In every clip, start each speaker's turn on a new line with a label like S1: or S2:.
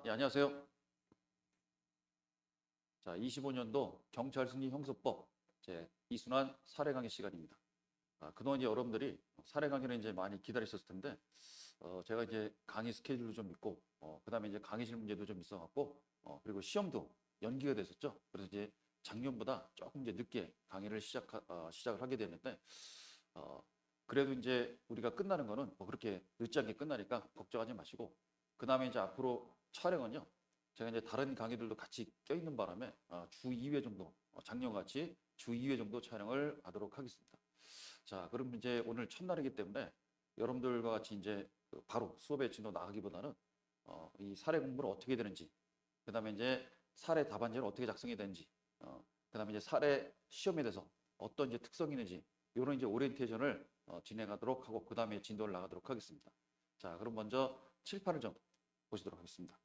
S1: 예, 안녕하세요. 자, 25년도 경찰 승진 형사법 제 이순환 사례 강의 시간입니다. 그동안 이제 여러분들이 사례 강의를 이제 많이 기다리셨을 텐데, 제가 이제 강의 스케줄도 좀 있고, 그다음에 이제 강의실 문제도 좀 있어갖고, 그리고 시험도 연기가 됐었죠. 그래서 이제 작년보다 조금 이제 늦게 강의를 시작을 하게 됐는데, 그래도 이제 우리가 끝나는 거는 뭐 그렇게 늦지 않게 끝나니까 걱정하지 마시고, 그다음에 이제 앞으로 촬영은요. 제가 이제 다른 강의들도 같이 껴있는 바람에 주 2회 정도, 작년같이 주 2회 정도 촬영을 하도록 하겠습니다. 자, 그럼 이제 오늘 첫날이기 때문에 여러분들과 같이 이제 바로 수업에 진도 나가기보다는 이 사례 공부를 어떻게 되는지, 그 다음에 이제 사례 답안지를 어떻게 작성이 되는지, 그 다음에 이제 사례 시험에 대해서 어떤 이제 특성이 있는지, 이런 이제 오리엔테이션을 진행하도록 하고, 그 다음에 진도를 나가도록 하겠습니다. 자, 그럼 먼저 칠판을 좀 보시도록 하겠습니다.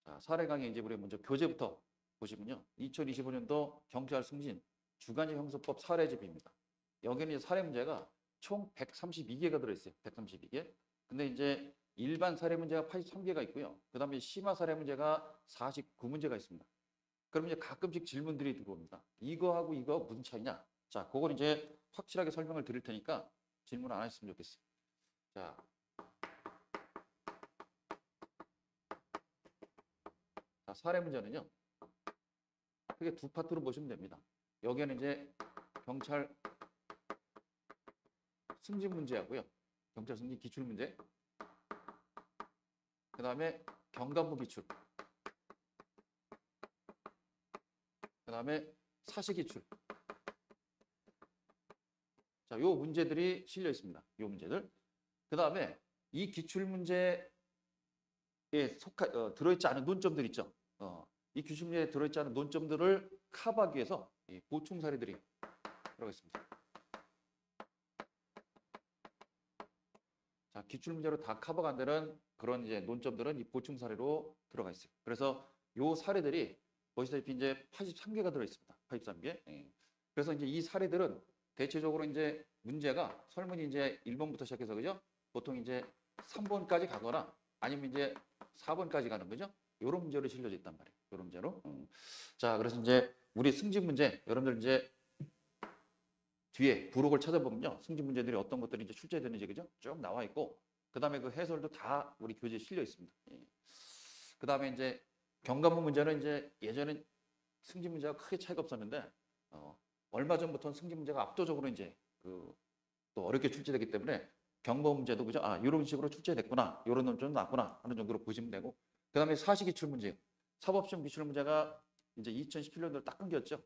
S1: 자, 사례 강의 이제 우리 먼저 교재부터 보시면요. 2025년도 경찰 승진 주간제 형사법 사례집입니다. 여기는 이제 사례 문제가 총 132개가 들어있어요. 132개. 근데 이제 일반 사례 문제가 83개가 있고요. 그 다음에 심화 사례 문제가 49문제가 있습니다. 그럼 이제 가끔씩 질문들이 들어옵니다. 이거하고 이거 무슨 차이냐? 자, 그걸 이제 확실하게 설명을 드릴 테니까 질문 안 하셨으면 좋겠어요. 자, 사례 문제는요. 크게 두 파트로 보시면 됩니다. 여기에는 이제 경찰 승진 문제하고요. 경찰 승진 기출 문제. 그 다음에 경감부 기출. 그 다음에 사시 기출. 자, 요 문제들이 실려 있습니다. 요 문제들. 그 다음에 이 기출 문제에 들어있지 않은 논점들 있죠. 이 기출 문제에 들어있지 않은 논점들을 커버하기 위해서 보충 사례들이 들어가 있습니다. 자, 기출 문제로 다 커버가 안 되는 그런 이제 논점들은 이 보충 사례로 들어가 있어요. 그래서 요 사례들이 보시다시피 이제 83개가 들어 있습니다. 83개. 그래서 이제 이 사례들은 대체적으로 이제 문제가 설문이 이제 1번부터 시작해서 그죠? 보통 이제 3번까지 가거나 아니면 이제 4번까지 가는 거죠. 요런 문제로 실려져 있단 말이에요. 요런 문제로. 자, 그래서 이제 우리 승진 문제 여러분들 이제 뒤에 부록을 찾아보면요. 승진 문제들이 어떤 것들이 이제 출제되는지 그죠? 쭉 나와 있고 그다음에 그 해설도 다 우리 교재에 실려 있습니다. 그다음에 이제 경감부 문제는 이제 예전엔 승진 문제가 크게 차이가 없었는데 얼마 전부터는 승진 문제가 압도적으로 이제 또 어렵게 출제되기 때문에 경법 문제도 그죠? 이런 식으로 출제됐구나. 이런 논점은 나구나 하는 정도로 보시면 되고 그다음에 사시 기출 문제. 사법시험 기출 문제가 이제 2017년도로 딱 끊겼죠.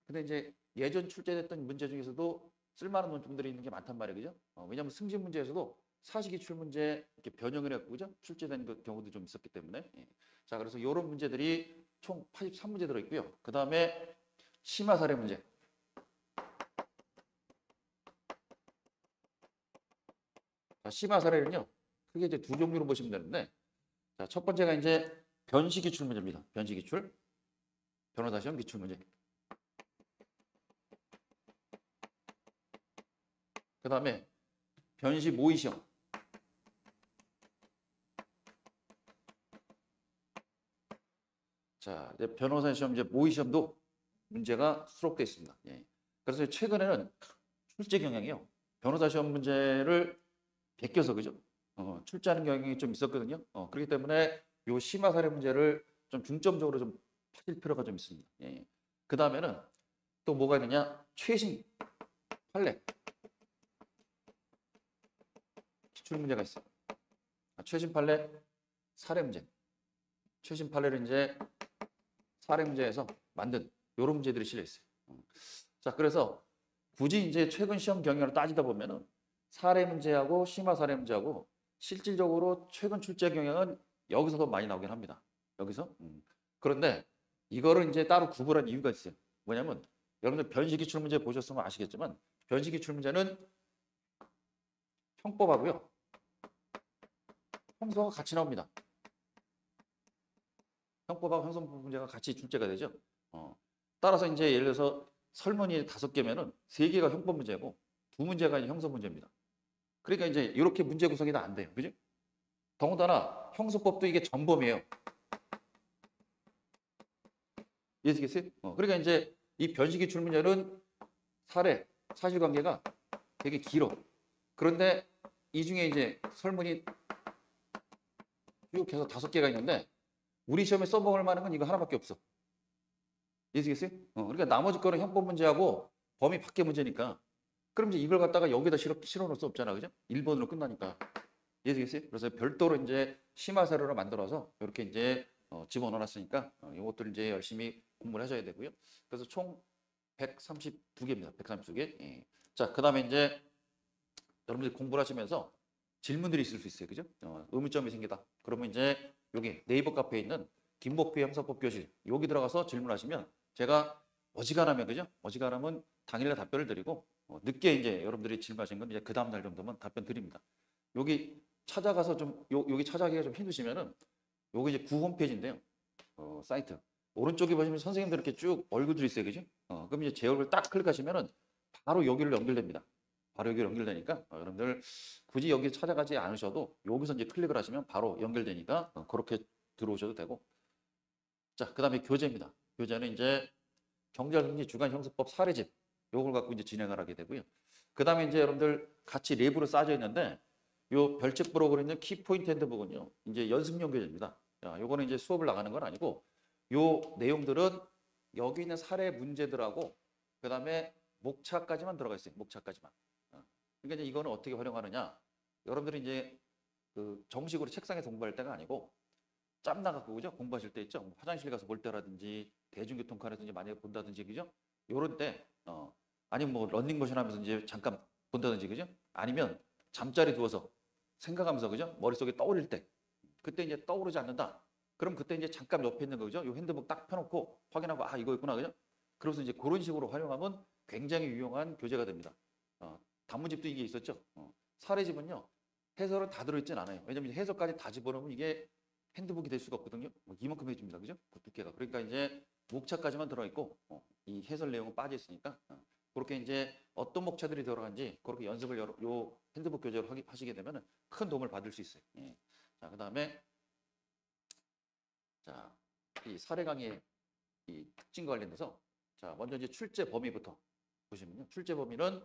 S1: 근데 이제 예전 출제됐던 문제 중에서도 쓸만한 논점들이 있는 게 많단 말이에요. 그죠? 왜냐하면 승진 문제에서도 사시 기출 문제 이렇게 변형을 해갖고 그죠? 출제된 경우도 좀 있었기 때문에. 자, 그래서 이런 문제들이 총 83문제 들어있고요. 그 다음에 심화 사례 문제. 자, 심화 사례는요. 크게 이제 두 종류로 보시면 되는데 자, 첫 번째가 이제 변시 기출 문제입니다. 변시 기출. 변호사 시험 기출 문제. 그 다음에 변시 모의 시험. 자, 이제 변호사 시험 이제 모의 시험도 문제가 수록되어 있습니다. 그래서 최근에는 출제 경향이요. 변호사 시험 문제를 베껴서 그죠? 출제하는 경향이 좀 있었거든요. 그렇기 때문에 요 심화 사례 문제를 좀 중점적으로 좀 파실 필요가 좀 있습니다. 그 다음에는 또 뭐가 있느냐? 최신 판례 기출 문제가 있어요. 최신 판례 사례 문제. 최신 판례를 이제 사례 문제에서 만든 이런 문제들이 실려 있어요. 자, 그래서 굳이 이제 최근 시험 경향을 따지다 보면은 사례 문제하고 심화 사례 문제하고 실질적으로 최근 출제 경향은 여기서도 많이 나오긴 합니다. 여기서. 그런데 이거를 이제 따로 구분한 이유가 있어요. 뭐냐면 여러분들 변시 기출 문제 보셨으면 아시겠지만 변시 기출 문제는 형법하고요. 형소가 같이 나옵니다. 형법하고 형소법 문제가 같이 출제가 되죠. 따라서 이제 예를 들어서 설문이 5개면은 3개가 형법 문제고 2문제가 형소 문제입니다. 그러니까 이제 이렇게 문제 구성이 다 안 돼요. 그죠? 더군다나 형사법도 이게 전범이에요. 이해되겠어요? 그러니까 이제 이 변식기 출문자는 사실관계가 되게 길어. 그런데 이 중에 이제 설문이 쭉 해서 5개가 있는데 우리 시험에 써먹을 만한 건 이거 하나밖에 없어. 이해되겠어요? 그러니까 나머지 거는 형법 문제하고 범위 밖의 문제니까. 그럼 이제 이걸 갖다가 여기다 실어놓을 수 없잖아, 그죠? 1번으로 끝나니까. 이해되겠어요? 그래서 별도로 이제 심화 사료를 만들어서 이렇게 이제 집어넣어놨으니까 이것들 이제 열심히 공부를 하셔야 되고요. 그래서 총 132개입니다. 132개. 예. 자, 그다음에 이제 여러분들이 공부를 하시면서 질문들이 있을 수 있어요, 그죠? 의문점이 생기다. 그러면 이제 여기 네이버 카페에 있는 김복휘 형사법 교실 여기 들어가서 질문하시면 제가 어지간하면 그죠? 어지간하면 당일날 답변을 드리고 늦게 이제 여러분들이 질문하신 건 이제 그 다음 날 정도면 답변 드립니다. 여기 찾아가서 좀 여기 찾아가기가 좀 힘드시면은 여기 이제 구 홈페이지인데요. 사이트 오른쪽에 보시면 선생님들 이렇게 쭉 얼굴들이 있어요, 그죠? 그럼 이제 제 얼굴 딱 클릭하시면은 바로 여기로 연결됩니다. 바로 여기로 연결되니까 여러분들 굳이 여기 찾아가지 않으셔도 여기서 이제 클릭을 하시면 바로 연결되니까 그렇게 들어오셔도 되고. 자, 그다음에 교재입니다. 교재는 이제 경찰승리 주간형사법 사례집 요걸 갖고 이제 진행을 하게 되고요. 그다음에 이제 여러분들 같이 랩으로 싸져 있는데 요 별책 브로그로 있는 키포인트 핸드북은요. 이제 연습용 교재입니다. 자, 요거는 이제 수업을 나가는 건 아니고 요 내용들은 여기 있는 사례 문제들하고 그다음에 목차까지만 들어가 있어요. 목차까지만. 그러니까 이제 이거는 어떻게 활용하느냐? 여러분들이 이제 그 정식으로 책상에서 공부할 때가 아니고 짬 나갖고 그죠? 공부하실 때 있죠? 화장실 가서 볼 때라든지 대중교통칸에서 이제 만약에 본다든지 그죠? 요런 때 아니면 뭐 런닝머신 하면서 이제 잠깐 본다든지 그죠? 아니면 잠자리 누워서 생각하면서 그죠? 머릿속에 떠오를 때 그때 이제 떠오르지 않는다. 그럼 그때 이제 잠깐 옆에 있는 거죠? 요 핸드북 딱 펴놓고 확인하고 아 이거 있구나 그죠? 그래서 이제 그런 식으로 활용하면 굉장히 유용한 교재가 됩니다. 단문집도 이게 있었죠. 사례집은요 해설은 다 들어있진 않아요. 왜냐면 해설까지 다 집어넣으면 이게 핸드북이 될 수가 없거든요. 이만큼 해줍니다. 그죠? 그 두께가. 그러니까 이제 목차까지만 들어있고 이 해설 내용은 빠져 있으니까 그렇게 이제 어떤 목차들이 들어간지 그렇게 연습을 요 핸드북 교재로 하시게 되면 큰 도움을 받을 수 있어요. 예. 자, 그다음에 자, 이 사례 강의의 이 특징 관련돼서 자, 먼저 이제 출제 범위부터 보시면요. 출제 범위는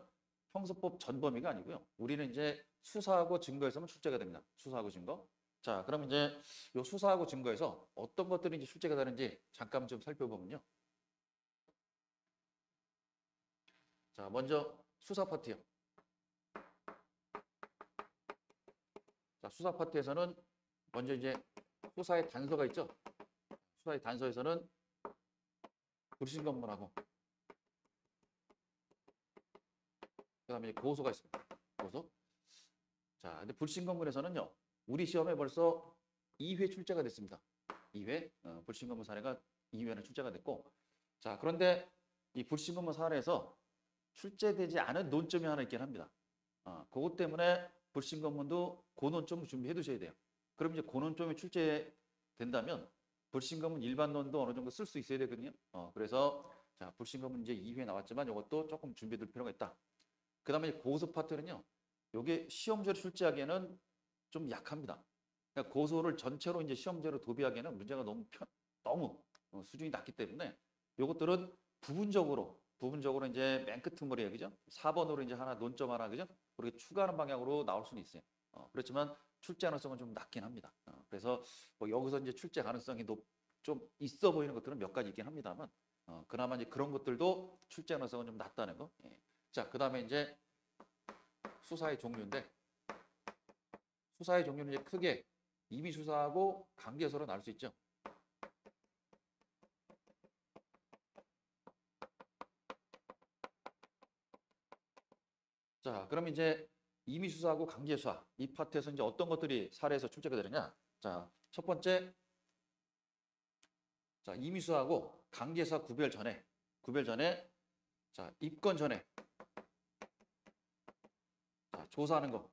S1: 형사법 전 범위가 아니고요. 우리는 이제 수사하고 증거에서만 출제가 됩니다. 수사하고 증거. 자, 그럼 이제 요 수사하고 증거에서 어떤 것들이 이제 출제가 되는지 잠깐 좀 살펴보면요. 자, 먼저 수사 파트요. 자, 수사 파트에서는 먼저 이제 수사의 단서가 있죠. 수사의 단서에서는 불신검문하고 그다음에 고소가 있습니다. 고소. 자, 근데 불신검문에서는요. 우리 시험에 벌써 2회 출제가 됐습니다. 2회 불신검문 사례가 2회는 출제가 됐고 자, 그런데 이 불신검문 사례에서 출제되지 않은 논점이 하나 있긴 합니다. 그것 때문에 불신검문도 고논점 준비해 두셔야 돼요. 그럼 이제 고논점이 출제된다면 불신검문 일반론도 어느 정도 쓸 수 있어야 되거든요. 그래서 자, 불신검문 이제 2회 나왔지만 이것도 조금 준비해 둘 필요가 있다. 그 다음에 고소 파트는요. 이게 시험제로 출제하기에는 좀 약합니다. 그러니까 고소를 전체로 이제 시험제로 도비하기에는 문제가 너무 수준이 낮기 때문에 이것들은 부분적으로 이제 맨 끝머리에 그죠? 4번으로 이제 하나 논점 하나 그죠? 그렇게 추가하는 방향으로 나올 수는 있어요. 그렇지만 출제 가능성은 좀 낮긴 합니다. 그래서 뭐 여기서 이제 출제 가능성이 좀 있어 보이는 것들은 몇 가지 있긴 합니다만 그나마 이제 그런 것들도 출제 가능성은 좀 낮다는 거. 예. 자, 그다음에 이제 수사의 종류인데 수사의 종류는 이제 크게 임의 수사하고 강제서로 나눌 수 있죠. 자, 그럼 이제 임의 수사하고 강제 수사 이 파트에서 이제 어떤 것들이 사례에서 출제가 되느냐? 자, 첫 번째, 자 임의 수사하고 강제 수사 구별 전에, 자 입건 전에, 자 조사하는 거,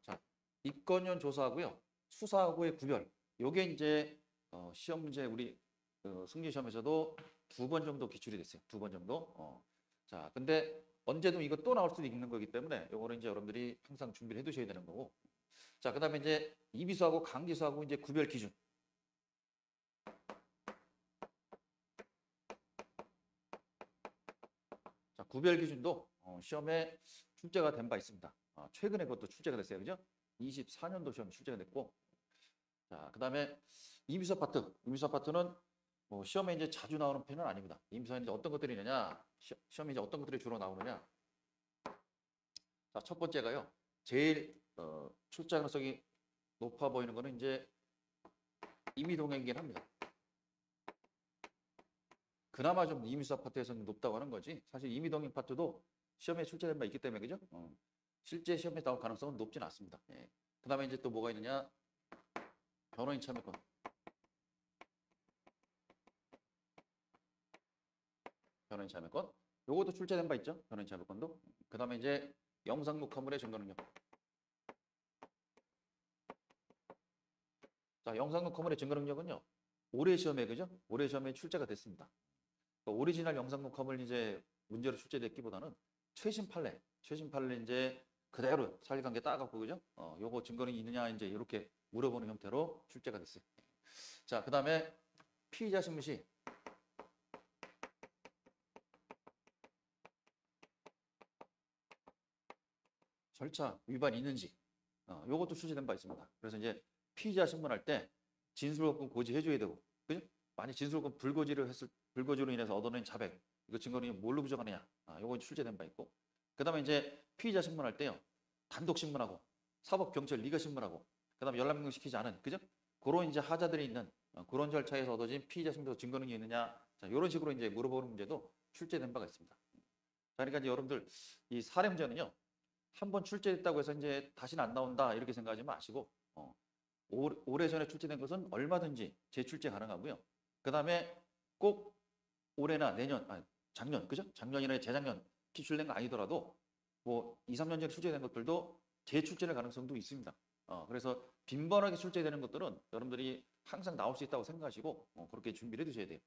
S1: 자 입건전 조사하고요, 수사하고의 구별. 요게 이제 시험 문제 우리 승리 시험에서도 2번 정도 기출이 됐어요. 2번 정도. 자, 근데 언제든 이거 또 나올 수도 있는 거기 때문에 요거는 이제 여러분들이 항상 준비를 해 두셔야 되는 거고. 자, 그다음에 이제 이비수하고 강기수하고 이제 구별 기준. 자, 구별 기준도 시험에 출제가 된 바 있습니다. 최근에 그것도 출제가 됐어요. 그죠? 24년도 시험에 출제가 됐고. 자, 그다음에 이비수 파트. 이비수 파트는 뭐 시험에 이제 자주 나오는 편은 아닙니다. 이비수는 이제 어떤 것들이 있느냐? 시험에 이제 어떤 것들이 주로 나오느냐? 자, 첫 번째가요. 제일 출제 가능성이 높아 보이는 거는 이제 임의동행이긴 합니다. 그나마 좀 이미수 파트에서는 높다고 하는 거지. 사실 임의동행 파트도 시험에 출제된 바 있기 때문에 그죠? 실제 시험에 나올 가능성은 높진 않습니다. 예. 그다음에 이제 또 뭐가 있느냐? 변호인 참여권. 변호인 참여권. 요것도 출제된 바 있죠? 변호인 참여권도. 그다음에 이제 영상 녹화물의 증거 능력. 자, 영상 녹화물의 증거 능력은요. 올해 시험에 그죠? 올해 시험에 출제가 됐습니다. 그러니까 오리지널 영상 녹화물 이제 문제로 출제됐기보다는 최신 판례 이제 그대로 사실관계 따갖고 그죠? 요거 증거는 있느냐 이제 이렇게 물어보는 형태로 출제가 됐어요. 자, 그다음에 피의자 신문 시 절차 위반이 있는지 요것도 출제된 바 있습니다. 그래서 이제 피의자 신문할 때 진술요건 고지해줘야 되고, 그죠? 만약 진술요건 불고지로 인해서 얻어낸 자백, 이거 증거는 뭘로 부정하느냐, 요거 출제된 바 있고, 그다음에 이제 피의자 신문할 때요, 단독 신문하고 사법 경찰 리가 신문하고, 그다음에 연락 명령시키지 않은, 그죠? 그런 이제 하자들이 있는 그런 절차에서 얻어진 피의자 신문에서 증거 능력이 있느냐, 자, 이런 식으로 이제 물어보는 문제도 출제된 바가 있습니다. 자, 그러니까 이제 여러분들 이 사례 문제는요, 한번 출제됐다고 해서 이제 다시는 안 나온다 이렇게 생각하지 마시고, 오래전에 출제된 것은 얼마든지 재출제 가능하고요. 그다음에 꼭 올해나 내년, 작년, 그죠? 작년이나 재작년 기출된 거 아니더라도 뭐 2, 3년 전에 출제된 것들도 재출제될 가능성도 있습니다. 그래서 빈번하게 출제되는 것들은 여러분들이 항상 나올 수 있다고 생각하시고 그렇게 준비를 해두셔야 돼요.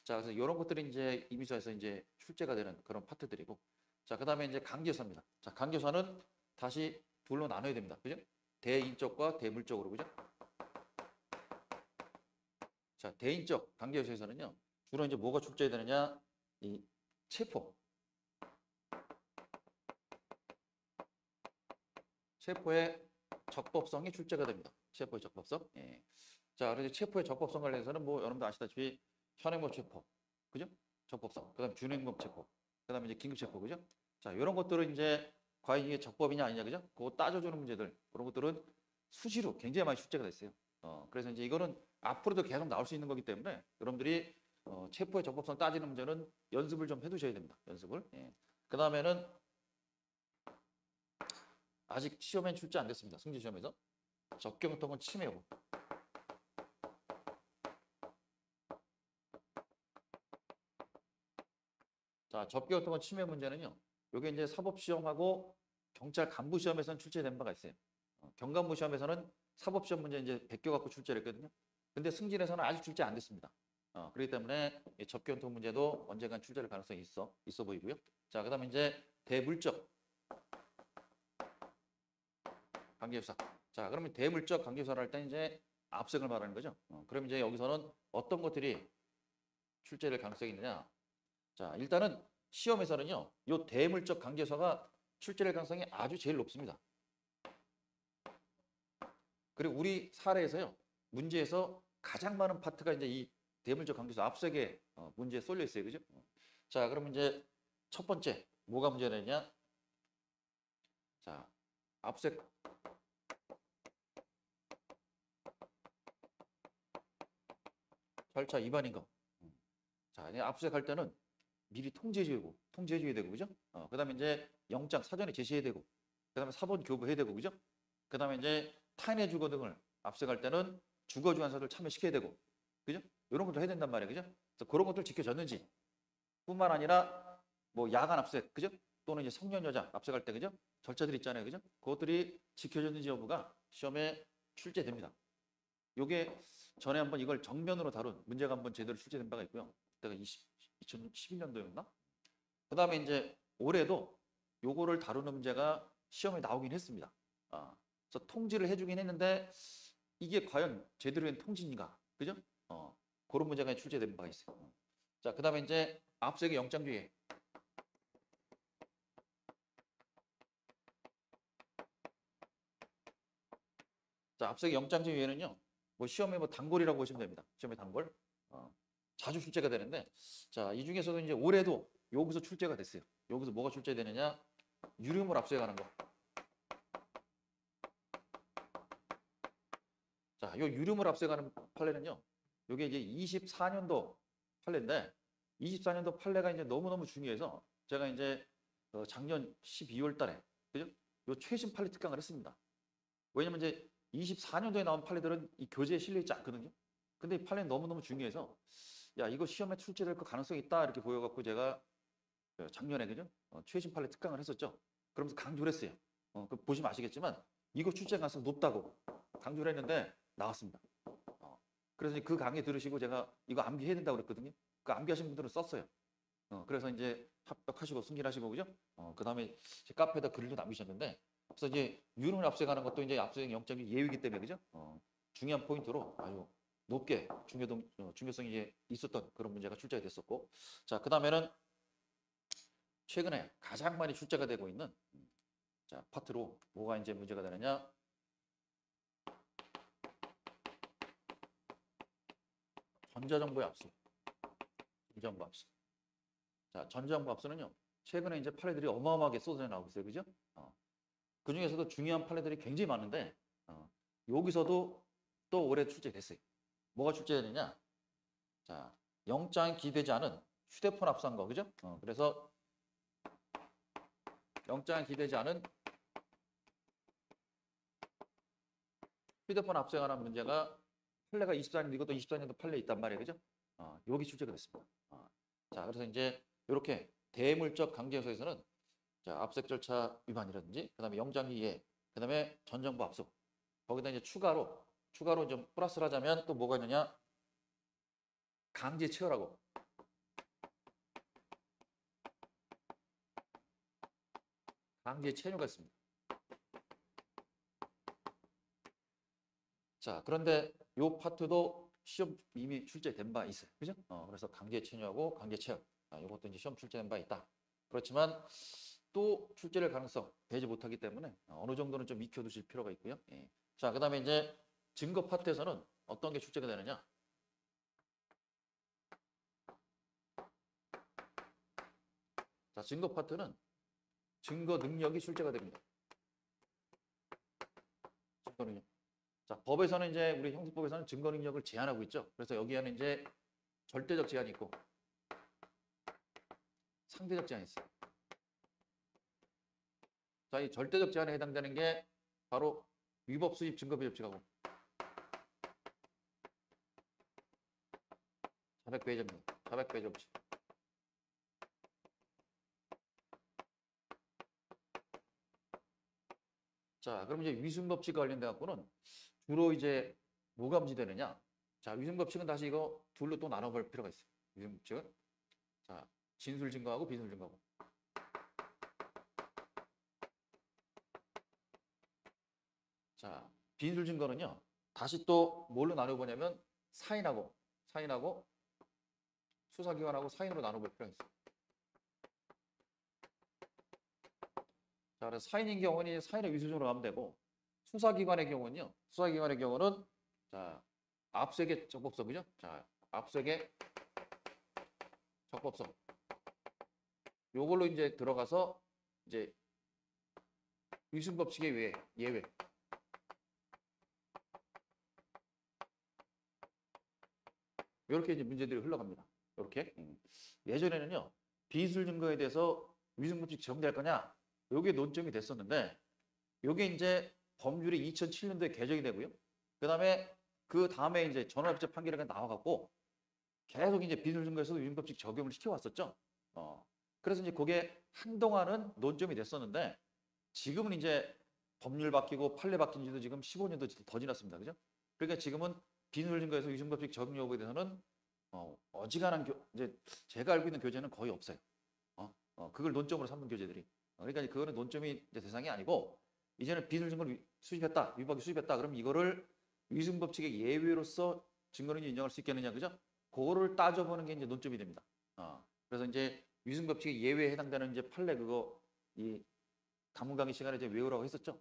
S1: 자, 그래서 이런 것들이 이제 이미수에서 이제 출제가 되는 그런 파트들이고, 자, 그다음에 이제 강제수사입니다. 자, 강제수사는 다시 둘로 나눠야 됩니다. 그죠? 대인적과 대물적으로, 그죠? 자, 대인적 강제수사에서는요, 주로 이제 뭐가 출제되느냐, 이 체포의 적법성이 출제가 됩니다. 체포의 적법성. 예. 자, 그래서 체포의 적법성 관련해서는 뭐 여러분들 아시다시피 현행범 체포, 그죠? 적법성. 그다음 준행범 체포. 그다음에 이제 긴급 체포, 그죠? 자, 이런 것들은 이제 과연 이게 적법이냐 아니냐, 그죠? 그거 따져주는 문제들, 그런 것들은 수시로 굉장히 많이 출제가 됐어요. 그래서 이제 이거는 앞으로도 계속 나올 수 있는 거기 때문에 여러분들이 체포의 적법성 따지는 문제는 연습을 좀 해두셔야 됩니다. 연습을. 예. 그 다음에는 아직 시험엔 출제 안 됐습니다. 승지 시험에서 적경통은 침해 여부. 자, 적경통은 침해 문제는요. 이게 이제 사법 시험하고 경찰 간부 시험에서는 출제된 바가 있어요. 경간부 시험에서는 사법 시험 문제 이제 베껴갖고 출제를 했거든요. 근데 승진에서는 아직 출제 안 됐습니다. 그렇기 때문에 접견통 문제도 언젠간 출제될 가능성이 있어 보이고요. 자, 그다음에 이제 대물적 관계수사. 자, 그러면 대물적 관계수사를 할 때 이제 압색을 말하는 거죠. 그럼 이제 여기서는 어떤 것들이 출제될 가능성이 있느냐? 자, 일단은 시험에서는요, 요 대물적 관계수사가 출제될 가능성이 아주 제일 높습니다. 그리고 우리 사례에서요, 문제에서 가장 많은 파트가 이제 이 대물적 관계수사 압색에 문제에 쏠려 있어요, 그죠? 자, 그럼 이제 첫 번째 뭐가 문제가 되냐? 자, 압색 절차 위반인 거. 자, 압수수색할 때는 미리 통제해줘야 되고, 그죠? 그다음에 이제 영장 사전에 제시해야 되고, 그다음에 사본 교부해야 되고, 그죠? 그다음에 이제 타인의 주거 등을 압수수색할 때는 주거 주관사들 참여시켜야 되고, 그죠? 이런 것도 해야 된단 말이에요, 그죠? 그래서 그런 것들 지켜졌는지, 뿐만 아니라 뭐 야간 압수수색, 그죠? 또는 이제 성년 여자 압수수색할 때, 그죠? 절차들이 있잖아요, 그죠? 그것들이 지켜졌는지 여부가 시험에 출제됩니다. 요게 전에 한번 이걸 정면으로 다룬 문제가 한번 제대로 출제된 바가 있고요. 그때가 2011년도였나? 그 다음에 이제 올해도 요거를 다루는 문제가 시험에 나오긴 했습니다. 그래서 통지를 해주긴 했는데 이게 과연 제대로 된 통지인가? 그죠? 그런 문제가 출제된 바가 있어요. 자, 그다음에 이제 압수액의 영장주의. 자, 압수액의 영장주의에는요. 뭐 시험에 뭐 단골이라고 보시면 됩니다. 시험에 단골. 자주 출제가 되는데, 자, 이 중에서도 이제 올해도 여기서 출제가 됐어요. 여기서 뭐가 출제되느냐? 유류물 압수해가는 거. 자, 요 유류물 압수해가는 판례는요. 요게 이제 24년도 판례인데, 24년도 판례가 이제 너무너무 중요해서 제가 이제 작년 12월 달에, 그죠? 요 최신 판례 특강을 했습니다. 왜냐면 이제 24년도에 나온 판례들은 이 교재에 실려 있지 않거든요. 근데 이 판례는 너무너무 중요해서 야, 이거 시험에 출제될 거 가능성이 있다 이렇게 보여갖고 제가 작년에 그죠? 최신 판례 특강을 했었죠. 그러면서 강조를 했어요. 그 보시면 아시겠지만 이거 출제 가능성 높다고 강조를 했는데 나왔습니다. 그래서 그 강의 들으시고 제가 이거 암기해야 된다고 그랬거든요. 그 암기하신 분들은 썼어요. 그래서 이제 합격하시고 승진하시고 그죠? 그 다음에 제 카페에다 글도 남기셨는데 그래서 이제 유흥을 압수해가는 것도 이제 압수수색 영장이 예외이기 때문에 그죠? 중요한 포인트로 아주 높게 중요성이 이제 있었던 그런 문제가 출제가 됐었고, 자, 그 다음에는 최근에 가장 많이 출제가 되고 있는 자 파트로 뭐가 이제 문제가 되느냐? 전자정보의 압수. 전자정보 압수. 자, 전자정보 압수는요. 최근에 이제 판례들이 어마어마하게 쏟아져 나오고 있어요, 그죠? 그 중에서도 중요한 판례들이 굉장히 많은데 여기서도 또 올해 출제됐어요. 뭐가 출제되느냐? 자, 영장이 기재되지 않은 휴대폰 압수한 거, 그죠? 그래서 영장이 기재되지 않은 휴대폰 압수에 관한 문제가 판례가 24년도 이것도 24년도 판례에 있단 말이에요, 그죠? 여기 출제가 됐습니다. 자, 그래서 이제 이렇게 대물적 강제요소에서는 자, 압수색 절차 위반이라든지, 그다음에 영장기예, 그다음에 전정부 압수. 거기다 이제 추가로 좀 플러스를 하자면 또 뭐가 있느냐? 강제 체결하고. 강제 체류가 있습니다. 자, 그런데 요 파트도 시험 이미 출제된 바 있어요. 그죠? 그래서 강제 체류하고 강제 체결. 이것도 이제 시험 출제된 바 있다. 그렇지만 또 출제될 가능성 배제 못하기 때문에 어느 정도는 좀 익혀두실 필요가 있고요. 예. 자, 그다음에 이제 증거 파트에서는 어떤 게 출제가 되느냐? 자, 증거 파트는 증거 능력이 출제가 됩니다. 증거 능력. 자, 법에서는 이제 우리 형사법에서는 증거 능력을 제한하고 있죠. 그래서 여기에는 이제 절대적 제한이 있고 상대적 제한이 있어요. 자, 이 절대적 제한에 해당되는 게 바로 위법 수입 증거 비접촉하고 자백 배제입니다. 자백 배제 법칙. 자, 그럼 이제 위증 법칙과 관련돼 갖고는 주로 이제 뭐가 문제되느냐? 자, 위증 법칙은 다시 이거 둘로 또 나눠볼 필요가 있어요. 위증 법칙은 자, 진술 증거하고 비진술 증거하고. 자, 비인술 증거는요. 다시 또 뭘로 나눠보냐면 사인하고 수사기관하고 사인으로 나눠볼 필요가 있어요. 자, 그래서 사인인 경우는 사인의 위수적으로 가면 되고 수사기관의 경우는 자, 압수액의 적법성, 그죠? 자, 압수액의 적법성. 요걸로 이제 들어가서 이제 위증법칙의 예외. 이렇게 이제 문제들이 흘러갑니다. 이렇게. 예전에는요. 비인술 증거에 대해서 위증법칙 적용될 거냐? 요게 논점이 됐었는데 요게 이제 법률이 2007년도에 개정이 되고요. 그 다음에 이제 전원합의체 판결이 나와갖고 계속 이제 비인술 증거에서도 위증법칙 적용을 시켜왔었죠. 그래서 이제 그게 한동안은 논점이 됐었는데 지금은 이제 법률 바뀌고 판례 바뀐 지도 지금 15년도 더 지났습니다. 그죠? 그러니까 지금은 비인술 증거에서 위증법칙 적용 여부에 대해서는 어지간한 이제 제가 알고 있는 교재는 거의 없어요. 그걸 논점으로 삼는 교재들이. 그러니까 그거는 논점이 이제 대상이 아니고 이제는 비술 증거를 수집했다, 위법하게 수집했다. 그럼 이거를 위증법칙의 예외로서 증거를 인정할 수 있겠느냐, 그죠? 그거를 따져보는 게 이제 논점이 됩니다. 그래서 이제 위증법칙의 예외에 해당되는 이제 판례 그거 이 가문 강의 시간에 이제 외우라고 했었죠.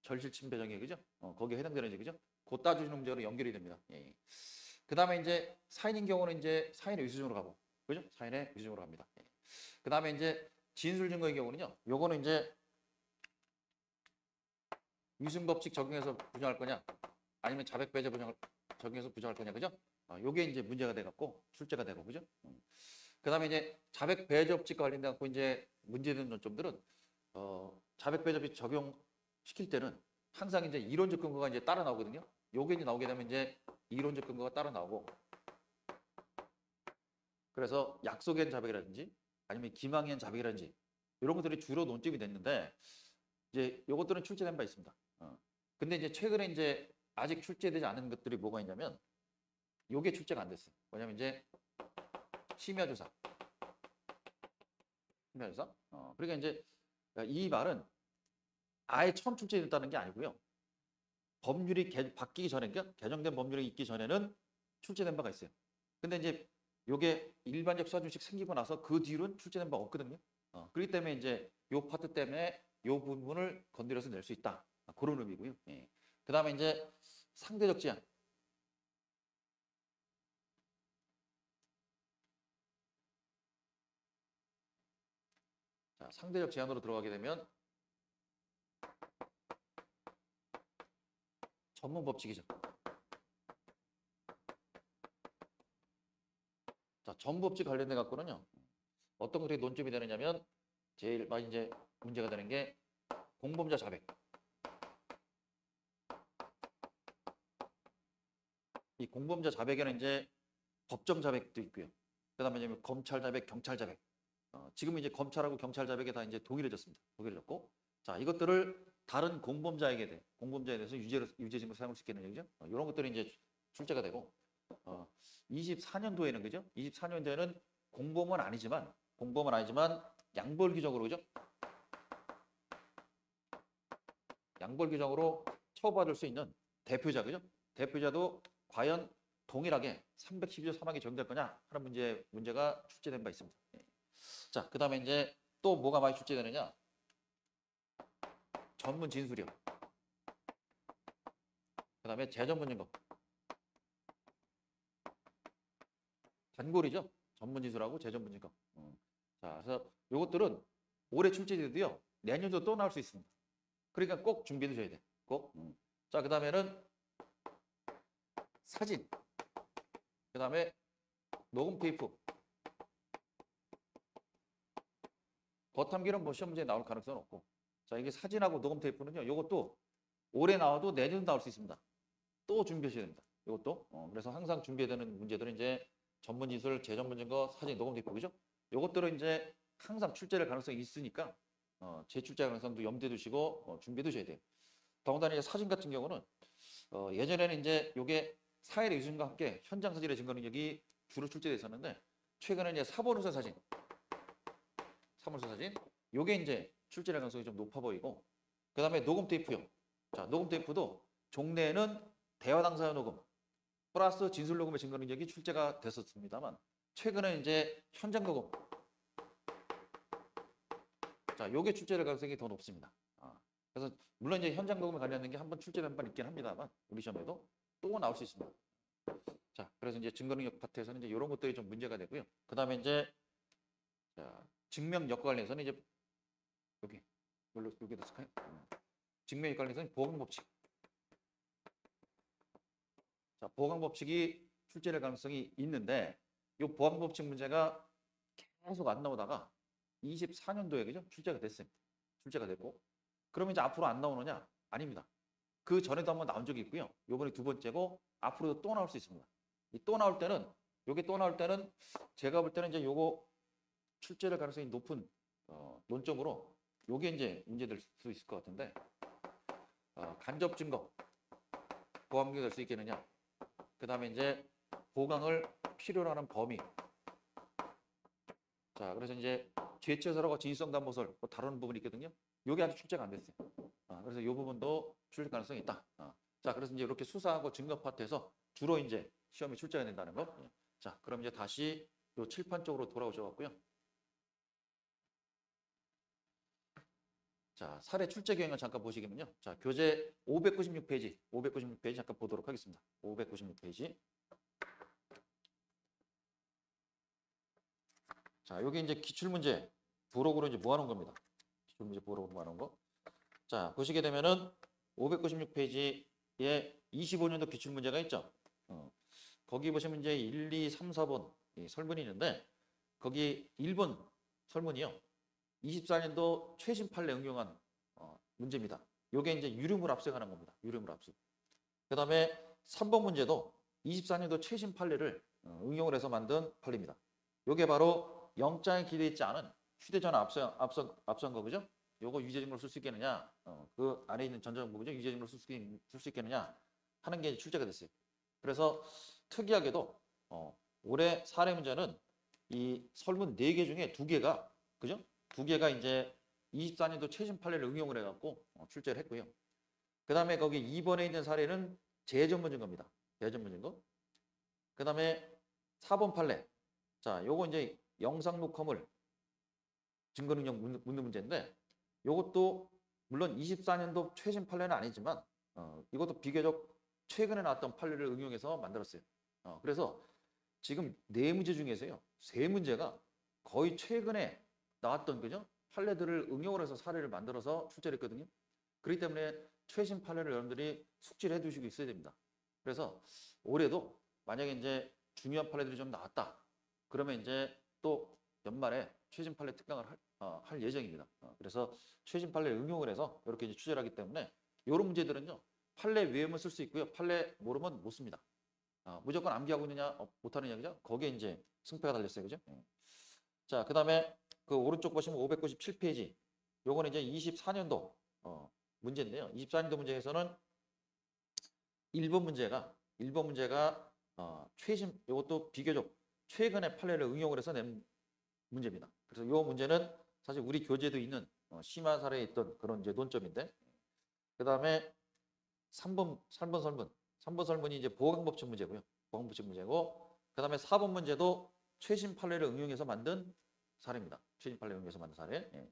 S1: 절실침 배정에 그죠? 거기에 해당되는 이제 그죠? 그 따져주는 문제로 연결이 됩니다. 예. 그 다음에 이제 사인인 경우는 이제 사인의 위수증으로 가고, 그죠? 사인의 위수증으로 갑니다. 예. 그 다음에 이제 진술 증거의 경우는요. 요거는 이제 위증법칙 적용해서 부정할 거냐, 아니면 자백 배제 적용해서 부정할 거냐, 그죠? 요게 이제 문제가 돼갖고 출제가 되고, 그죠? 그 다음에 이제 자백 배제 법칙과 관련돼 갖고 이제 문제되는 논점들은 자백 배제 법칙 적용시킬 때는 항상 이제 이론적 근거가 이제 따라 나오거든요. 요게 이제 나오게 되면 이제 이론적 근거가 따라 나오고, 그래서 약속엔 자백이라든지 아니면 기망엔 자백이라든지 이런 것들이 주로 논점이 됐는데 이제 요것들은 출제된 바 있습니다. 근데 이제 최근에 이제 아직 출제되지 않은 것들이 뭐가 있냐면 요게 출제가 안 됐어요. 뭐냐면 이제 심야조사. 그러니까 이제 이 말은 아예 처음 출제됐다는 게 아니고요. 법률이 바뀌기 전에, 그러니까 개정된 법률이 있기 전에는 출제된 바가 있어요. 근데 이제 요게 일반적 수사준칙 생기고 나서 그 뒤로는 출제된 바가 없거든요. 그렇기 때문에 이제 요 파트 때문에 요 부분을 건드려서 낼 수 있다. 그런 의미고요. 예. 그 다음에 이제 상대적 제한. 자, 상대적 제한으로 들어가게 되면 전문 법칙이죠. 자, 전문 법칙 관련돼 갖고는요. 어떤 것들이 논점이 되느냐면 제일 많이 이제 문제가 되는 게 공범자 자백. 이 공범자 자백에는 이제 법정 자백도 있고요. 그다음에 이제 검찰 자백, 경찰 자백. 지금 이제 검찰하고 경찰 자백에 다 이제 동일해졌습니다. 동일해졌고, 자 이것들을 다른 공범자에 대해서 유죄 증거 사용할 수 있겠는 얘기죠. 이런 것들이 이제 출제가 되고, 24년도에는 그죠? 24년도에는 공범은 아니지만 양벌 규정으로 그죠? 양벌 규정으로 처벌받을 수 있는 대표자 그죠? 대표자도 과연 동일하게 312조 3항에 적용될 거냐 하는 문제가 출제된 바 있습니다. 자, 그다음에 이제 또 뭐가 많이 출제되느냐? 전문 진술이요. 그다음에 재전문 증거. 단골이죠. 전문 진술하고 재전문 증거. 자, 그래서 요것들은 올해 출제돼도요. 내년도 또 나올 수 있습니다. 그러니까 꼭 준비해 두셔야 돼. 꼭. 자, 그다음에는 사진. 그다음에 녹음 테이프. 거탐기는 뭐 시험 문제에 나올 가능성은 없고. 자, 이게 사진하고 녹음 테이프는요. 요것도 올해 나와도 내년도 나올 수 있습니다. 또 준비하셔야 됩니다. 요것도. 그래서 항상 준비해야 되는 문제들은 이제 전문 진술, 재전문 증거, 사진, 녹음 테이프 그죠? 요것들은 이제 항상 출제될 가능성이 있으니까 재출제 가능성도 염두에 두시고 준비해 두셔야 돼요. 더군다나 이제 사진 같은 경우는 예전에는 이제 요게 사회의 위증과 함께 현장 사진의 증거 능력이 주로 출제돼 있었는데 최근에 이제 사본우선 사진, 요게 이제 출제될 가능성이 좀 높아 보이고, 그다음에 녹음 테이프요. 자, 녹음 테이프도 종래에는 대화 당사자 녹음 플러스 진술 녹음의 증거 능력이 출제가 됐었습니다만 최근에 이제 현장 녹음. 자, 요게 출제될 가능성이 더 높습니다. 그래서 물론 이제 현장 녹음에 관련된 게 한번 출제된 바는 있긴 합니다만 우리 시험에도 또 나올 수 있습니다. 자, 그래서 이제 증거 능력 파트에서는 이제 이런 것들이 좀 문제가 되고요. 그다음에 이제 자, 증명 여과 관련해서는 이제 여기다 쓸까요? 증명 여과 관련해서는 보강 법칙. 자, 보강 법칙이 출제될 가능성이 있는데 이 보강 법칙 문제가 계속 안 나오다가 24년도에 그죠? 출제가 됐어요. 출제가 됐고, 그러면 이제 앞으로 안 나오느냐? 아닙니다. 그 전에도 한번 나온 적이 있고요. 요번에 두 번째고 앞으로도 또 나올 수 있습니다. 또 나올 때는 제가 볼 때는 이제 요거 출제될 가능성이 높은 논점으로 요게 이제 문제될 수 있을 것 같은데, 간접 증거 보강이 될 수 있겠느냐? 그다음에 이제 보강을 필요로 하는 범위. 자, 그래서 이제 죄처사라고 진실성 담보서를 다루는 부분이 있거든요. 요게 아직 출제가 안 됐어요. 그래서 이 부분도 출제 가능성이 있다. 자, 그래서 이제 이렇게 수사하고 증거 파트에서 주로 이제 시험에 출제가 된다는 거. 예. 자, 그럼 이제 다시 요 칠판 쪽으로 돌아오셔갖고요. 자, 사례 출제 경향을 잠깐 보시면요. 자, 교재 596페이지 잠깐 보도록 하겠습니다. 596페이지. 자, 여기 이제 기출문제 부록으로 이제 모아놓은 겁니다. 기출문제 부록으로 모아놓은 거. 자, 보시게 되면은 596페이지에 25년도 기출문제가 있죠. 거기 보시면 이제 1, 2, 3, 4번 설문이 있는데 거기 1번 설문이요. 24년도 최신 판례 응용한 문제입니다. 요게 이제 유류물 압수하는 겁니다. 유류물 압수. 그다음에 3번 문제도 24년도 최신 판례를 응용을 해서 만든 판례입니다. 요게 바로 영장에 기재되어 있지 않은 휴대전화 압수한 거 그죠? 요거 유죄증거로 쓸 수 있겠느냐? 그 안에 있는 전자정보죠? 유죄증거로 쓸 수 있겠느냐? 하는 게 출제가 됐어요. 그래서 특이하게도 올해 사례 문제는 이 설문 4개 중에 2개가 그죠? 2개가 이제 24년도 최신 판례를 응용을 해갖고 출제를 했고요. 그 다음에 거기 2번에 있는 사례는 재전문 증거입니다. 재전문 증거. 그 다음에 4번 판례. 자, 요거 이제 영상 녹화물 증거 능력 묻는 문제인데 요것도 물론 24년도 최신 판례는 아니지만 이것도 비교적 최근에 나왔던 판례를 응용해서 만들었어요. 그래서 지금 4문제 중에서요. 3문제가 거의 최근에 나왔던 그죠? 판례들을 응용을 해서 사례를 만들어서 출제를 했거든요. 그렇기 때문에 최신 판례를 여러분들이 숙지를 해두시고 있어야 됩니다. 그래서 올해도 만약에 이제 중요한 판례들이 좀 나왔다. 그러면 이제 또 연말에 최신 판례 특강을 할 예정입니다. 그래서 최신 판례 응용을 해서 이렇게 이제 출제를 하기 때문에 이런 문제들은요. 판례 외우면 쓸 수 있고요. 판례 모르면 못 씁니다. 무조건 암기하고 있느냐 못하느냐 그죠? 거기에 이제 승패가 달렸어요. 그죠? 자, 그 다음에 그 오른쪽 보시면 597페이지. 요거는 이제 24년도 문제인데요. 24년도 문제에서는 1번 문제가 최신 요것도 비교적 최근에 판례를 응용을 해서 낸 문제입니다. 그래서 요 문제는 사실 우리 교재도 있는 심화 사례에 있던 그런 이제 논점인데 그 다음에 3번 설문이 이제 보강법칙 문제고요. 보강법칙 문제고 그 다음에 4번 문제도 최신 판례를 응용해서 만든 사례입니다. 최신 판례 응용해서 만든 사례. 예.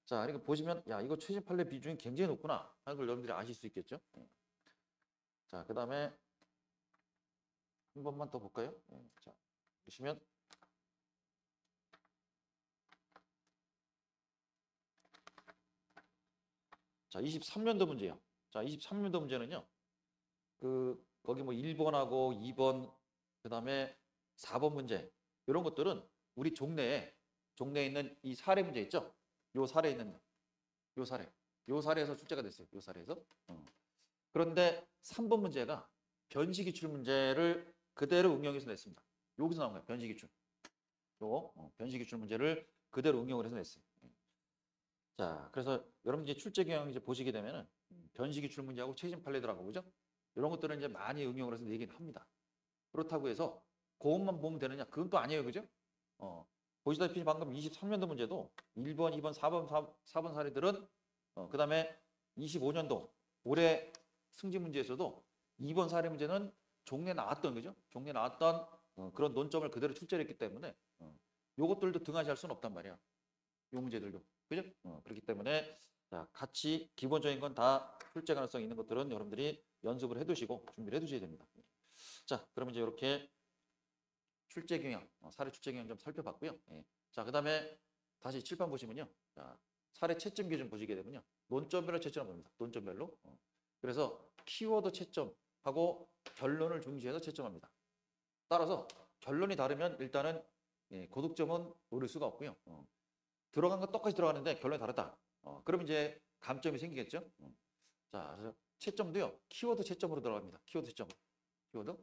S1: 자, 그러니까 보시면 야 이거 최신 판례 비중이 굉장히 높구나 하는 걸 여러분들이 아실 수 있겠죠. 예. 자, 그 다음에 한 번만 더 볼까요? 예. 자, 보시면 자 23년도 문제요. 자, 23년도 문제는요. 거기 뭐 1번하고 2번 그다음에 4번 문제 이런 것들은 우리 종래에 있는 이 사례 문제 있죠? 요 사례에 있는 요 사례에서 출제가 됐어요. 요 사례에서. 그런데 3번 문제가 변시 기출 문제를 그대로 응용해서 냈습니다. 여기서 나온 거예요. 변시 기출. 요 변시 기출 문제를 그대로 응용을 해서 냈어요. 자, 그래서 여러분 이제 출제 경향 이제 보시게 되면은 변시 기출 문제하고 최신 판례들하고 그죠? 이런 것들은 이제 많이 응용을 해서 내긴 합니다. 그렇다고 해서 그것만 보면 되느냐? 그건 또 아니에요. 그죠? 보시다시피 방금 23년도 문제도 1번, 2번, 4번 사례들은 그 다음에 25년도 올해 승진 문제에서도 2번 사례 문제는 종래 나왔던 그죠? 종래 나왔던 그런 논점을 그대로 출제를 했기 때문에 요것들도 등하시할 수는 없단 말이야. 요 문제들도. 그죠? 그렇기 때문에 자, 같이 기본적인 건 다 출제 가능성 있는 것들은 여러분들이 연습을 해두시고 준비를 해두셔야 됩니다. 자, 그러면 이제 이렇게 출제 경향, 사례 출제 경향 좀 살펴봤고요. 예. 자, 그 다음에 다시 칠판 보시면요. 자, 사례 채점 기준 보시게 되면요. 논점별로 채점을 봅니다. 논점별로. 그래서 키워드 채점하고 결론을 중시해서 채점합니다. 따라서 결론이 다르면 일단은 고득점은 노릴 수가 없고요. 들어간 건 똑같이 들어가는데 결론이 다르다. 그럼 이제 감점이 생기겠죠. 자, 그래서 채점도요. 키워드 채점으로 들어갑니다. 키워드 채점. 키워드.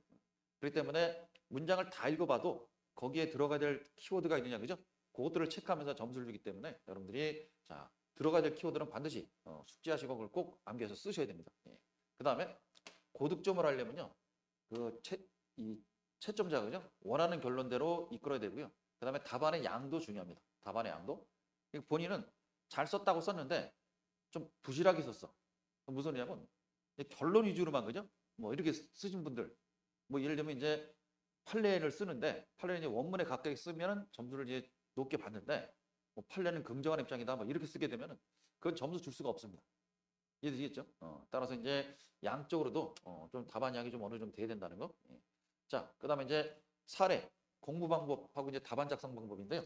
S1: 그렇기 때문에 문장을 다 읽어봐도 거기에 들어가야 될 키워드가 있느냐, 그죠? 그것들을 체크하면서 점수를 주기 때문에 여러분들이 자 들어가야 될 키워드는 반드시 숙지하시고 그걸 꼭 암기해서 쓰셔야 됩니다. 예. 그 다음에 고득점을 하려면요. 이 채점자, 그죠? 원하는 결론대로 이끌어야 되고요. 그 다음에 답안의 양도 중요합니다. 답안의 양도. 본인은 잘 썼다고 썼는데 좀 부실하게 썼어. 무슨 소리냐면 결론 위주로만 그죠? 뭐 이렇게 쓰신 분들 뭐 예를 들면 이제 판례를 쓰는데 판례는 이제 원문에 가까이 쓰면 점수를 이제 높게 받는데 뭐 판례는 긍정한 입장이다 뭐 이렇게 쓰게 되면은 그건 점수 줄 수가 없습니다. 이해되시겠죠? 따라서 이제 양쪽으로도 좀 답안 양이 좀 어느 정도 돼야 된다는 거. 예. 자, 그다음에 이제 사례 공부 방법하고 이제 답안 작성 방법인데요.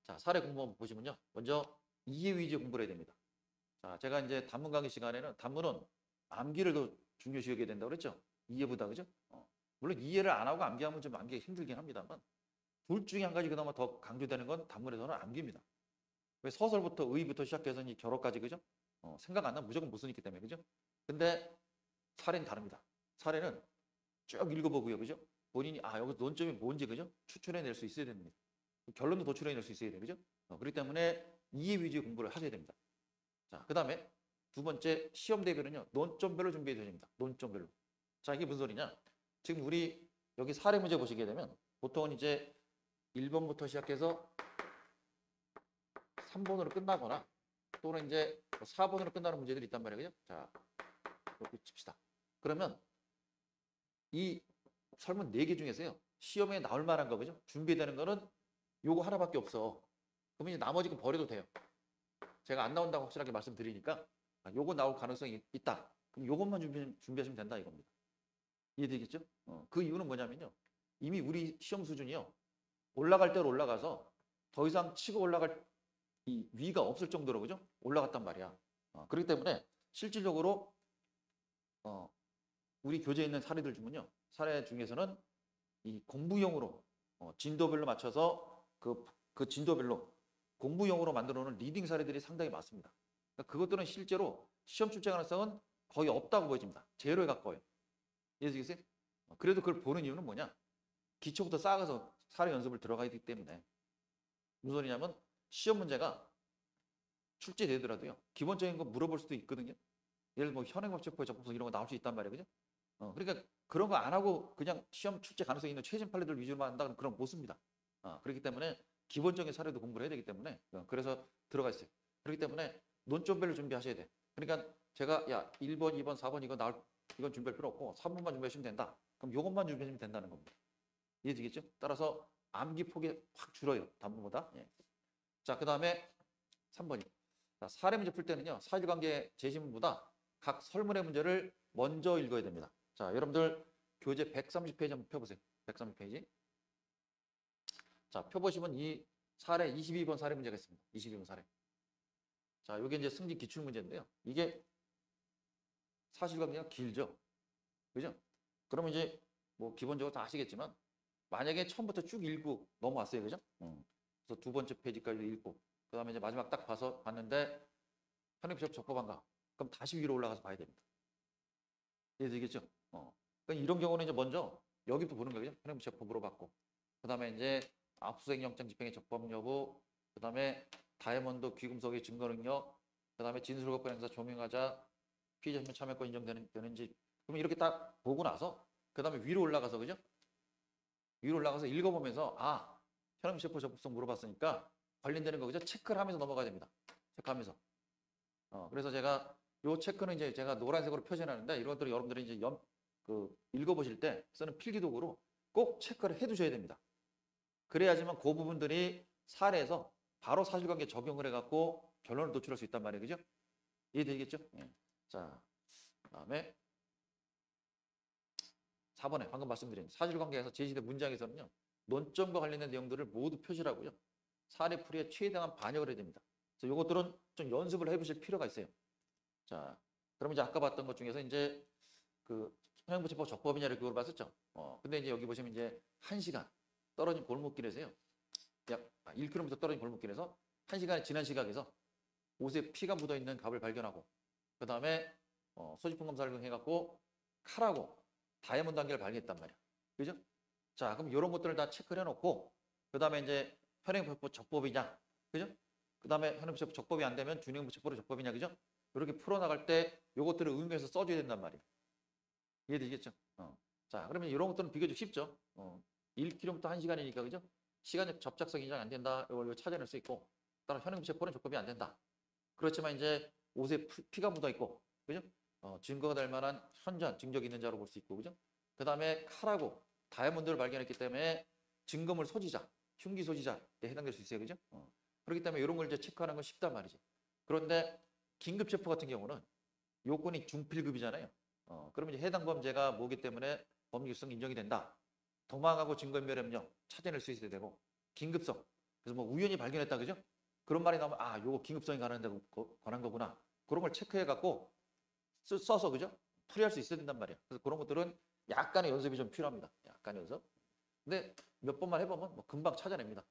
S1: 자, 사례 공부 방법 보시면요. 먼저 이해 위주의 공부를 해야 됩니다. 자, 제가 이제 단문 강의 시간에는 단문은 암기를 더 중요시 여겨야 된다고 그랬죠? 이해보다 그죠? 물론 이해를 안 하고 암기하면 좀 암기가 힘들긴 합니다만 둘 중에 한 가지 그나마 더 강조되는 건 단문에서는 암기입니다. 왜 서설부터 의부터 시작해서 이 결어까지 그죠? 생각 안 나면 무조건 못 쓰니까 때문에 그죠? 근데 사례는 다릅니다. 사례는 쭉 읽어보고요, 그죠? 본인이 여기서 논점이 뭔지 그죠? 추출해낼 수 있어야 됩니다. 결론도 도출해낼 수 있어야 돼요, 그죠? 그렇기 때문에 이해 위주의 공부를 하셔야 됩니다. 자, 그 다음에 두 번째 시험 대비는요, 논점별로 준비해야 됩니다. 논점별로. 자, 이게 무슨 소리냐? 지금 우리 여기 사례 문제 보시게 되면 보통은 이제 1번부터 시작해서 3번으로 끝나거나 또는 이제 4번으로 끝나는 문제들이 있단 말이에요. 그죠? 자, 이렇게 칩시다. 그러면 이 설문 4개 중에서요. 시험에 나올 만한 거 그죠? 준비되는 거는 요거 하나밖에 없어. 그럼 이제 나머지 건 버려도 돼요. 제가 안 나온다고 확실하게 말씀드리니까 요거 나올 가능성이 있다. 그럼 요것만 준비하시면 된다 이겁니다. 이해되겠죠? 그 이유는 뭐냐면요. 이미 우리 시험 수준이요. 올라갈 대로 올라가서 더 이상 치고 올라갈 이 위가 없을 정도로 그죠? 올라갔단 말이야. 그렇기 때문에 실질적으로 우리 교재에 있는 사례들 중은요. 사례 중에서는 이 공부용으로 진도별로 맞춰서 그 진도별로 공부용으로 만들어 놓은 리딩 사례들이 상당히 많습니다. 그러니까 그것들은 실제로 시험 출제 가능성은 거의 없다고 보여집니다. 제로에 가까워요. 이해되겠어요? 그래도 그걸 보는 이유는 뭐냐? 기초부터 쌓아가서 사례 연습을 들어가야 되기 때문에. 무슨 소리냐면 시험 문제가 출제되더라도요. 기본적인 거 물어볼 수도 있거든요. 예를 들어 뭐 현행법칙부의 적법성 이런 거 나올 수 있단 말이에요. 그죠? 그러니까 그런 거 안 하고 그냥 시험 출제 가능성이 있는 최신 판례들 위주로만 한다는 그런 못 씁니다. 그렇기 때문에 기본적인 사례도 공부를 해야 되기 때문에 그래서 들어가 있어요. 그렇기 때문에 논점별로 준비하셔야 돼. 그러니까 제가 1번, 2번, 4번 이건 준비할 필요 없고 3번만 준비하시면 된다. 그럼 이것만 준비하시면 된다는 겁니다. 이해되겠죠? 따라서 암기 폭이 확 줄어요. 단문보다. 예. 자, 그 다음에 3번이. 자, 사례 문제 풀 때는요. 사실관계 제시문보다 각 설문의 문제를 먼저 읽어야 됩니다. 자, 여러분들 교재 130페이지 한번 펴보세요. 130페이지. 자, 펴보시면 이 사례 22번 사례 문제가 있습니다. 22번 사례. 자, 이게 이제 승진 기출 문제인데요. 이게 사실관계가 길죠. 그죠? 그러면 이제 뭐 기본적으로 다 아시겠지만 만약에 처음부터 쭉 읽고 넘어왔어요. 그죠? 그래서 두 번째 페이지까지 읽고 그다음에 이제 마지막 딱 봤는데 현행시험 적법한가? 그럼 다시 위로 올라가서 봐야 됩니다. 이해되겠죠? 그러니까 이런 경우는 이제 먼저 여기부터 보는 거죠. 현행시험 물어봤고 그다음에 이제 압수수색 영장 집행의 적법 여부, 그다음에 다이아몬드 귀금속의 증거 능력, 그다음에 진술거부 행사 조명하자, 피의자 신문 참여권 인정되는지 그러면 이렇게 딱 보고 나서 그다음에 위로 올라가서 그죠? 위로 올라가서 읽어보면서 현행시험 적법성 물어봤으니까 관련되는 거 그죠? 체크를 하면서 넘어가야 됩니다. 체크하면서. 그래서 제가 요 체크는 이제 제가 노란색으로 표시하는데 이런 것들을 여러분들이 이제 읽어보실 때 쓰는 필기도구로 꼭 체크를 해두셔야 됩니다. 그래야지만 그 부분들이 사례에서 바로 사실관계 적용을 해갖고 결론을 도출할 수 있단 말이에요. 그죠? 이해되겠죠? 예. 자, 그다음에 4번에 방금 말씀드린 사실관계에서 제시된 문장에서는요. 논점과 관련된 내용들을 모두 표시하고요. 사례 풀이에 최대한 반영을 해야 됩니다. 그래서 이것들은 좀 연습을 해보실 필요가 있어요. 자, 그럼 이제 아까 봤던 것 중에서 이제 그 현행부칙법 적법이냐를 그걸 봤었죠. 근데 이제 여기 보시면 이제 1시간 떨어진 골목길에서요. 약 1km 떨어진 골목길에서 1시간의 지난 시각에서 옷에 피가 묻어 있는 갑을 발견하고 그 다음에 소지품 검사를 해갖고 칼하고 다이아몬드 한 개를 발견했단 말이야. 그죠? 자, 그럼 이런 것들을 다 체크를 해놓고 그 다음에 이제 현행부칙법 적법이냐, 그죠? 그 다음에 현행부칙법 적법이 안 되면 준행부칙법으로 적법이냐, 그죠? 이렇게 풀어나갈 때 이것들을 응용해서 써줘야 된단 말이야. 이해되시겠죠? 자, 그러면 이런 것들은 비교적 쉽죠. 1km 1시간이니까, 그죠? 시간적 접착성 인정 안 된다. 이걸 찾아낼 수 있고, 따라 현행부칙법은 적법이 안 된다. 그렇지만 이제 옷에 피가 묻어 있고, 그죠? 증거가 될 만한 현장 증적이 있는 자로 볼 수 있고, 그죠? 그 다음에 칼하고 다이아몬드를 발견했기 때문에 증거물 소지자, 흉기 소지자에 해당될 수 있어요, 그죠? 그렇기 때문에 이런 걸 이제 체크하는 건 쉽단 말이지. 그런데 긴급 체포 같은 경우는 요건이 중필급이잖아요. 그러면 이제 해당 범죄가 뭐기 때문에 범죄성 인정이 된다. 도망하고 증거인멸염령 찾아낼 수 있어야 되고, 긴급성. 그래서 뭐 우연히 발견했다, 그죠? 그런 말이 나오면 아, 요거 긴급성이 관한 거구나. 그런 걸 체크해 갖고 써서, 그죠? 풀이할 수 있어야 된단 말이야. 그래서 그런 것들은 약간의 연습이 좀 필요합니다. 약간 연습. 근데 몇 번만 해보면 뭐 금방 찾아냅니다.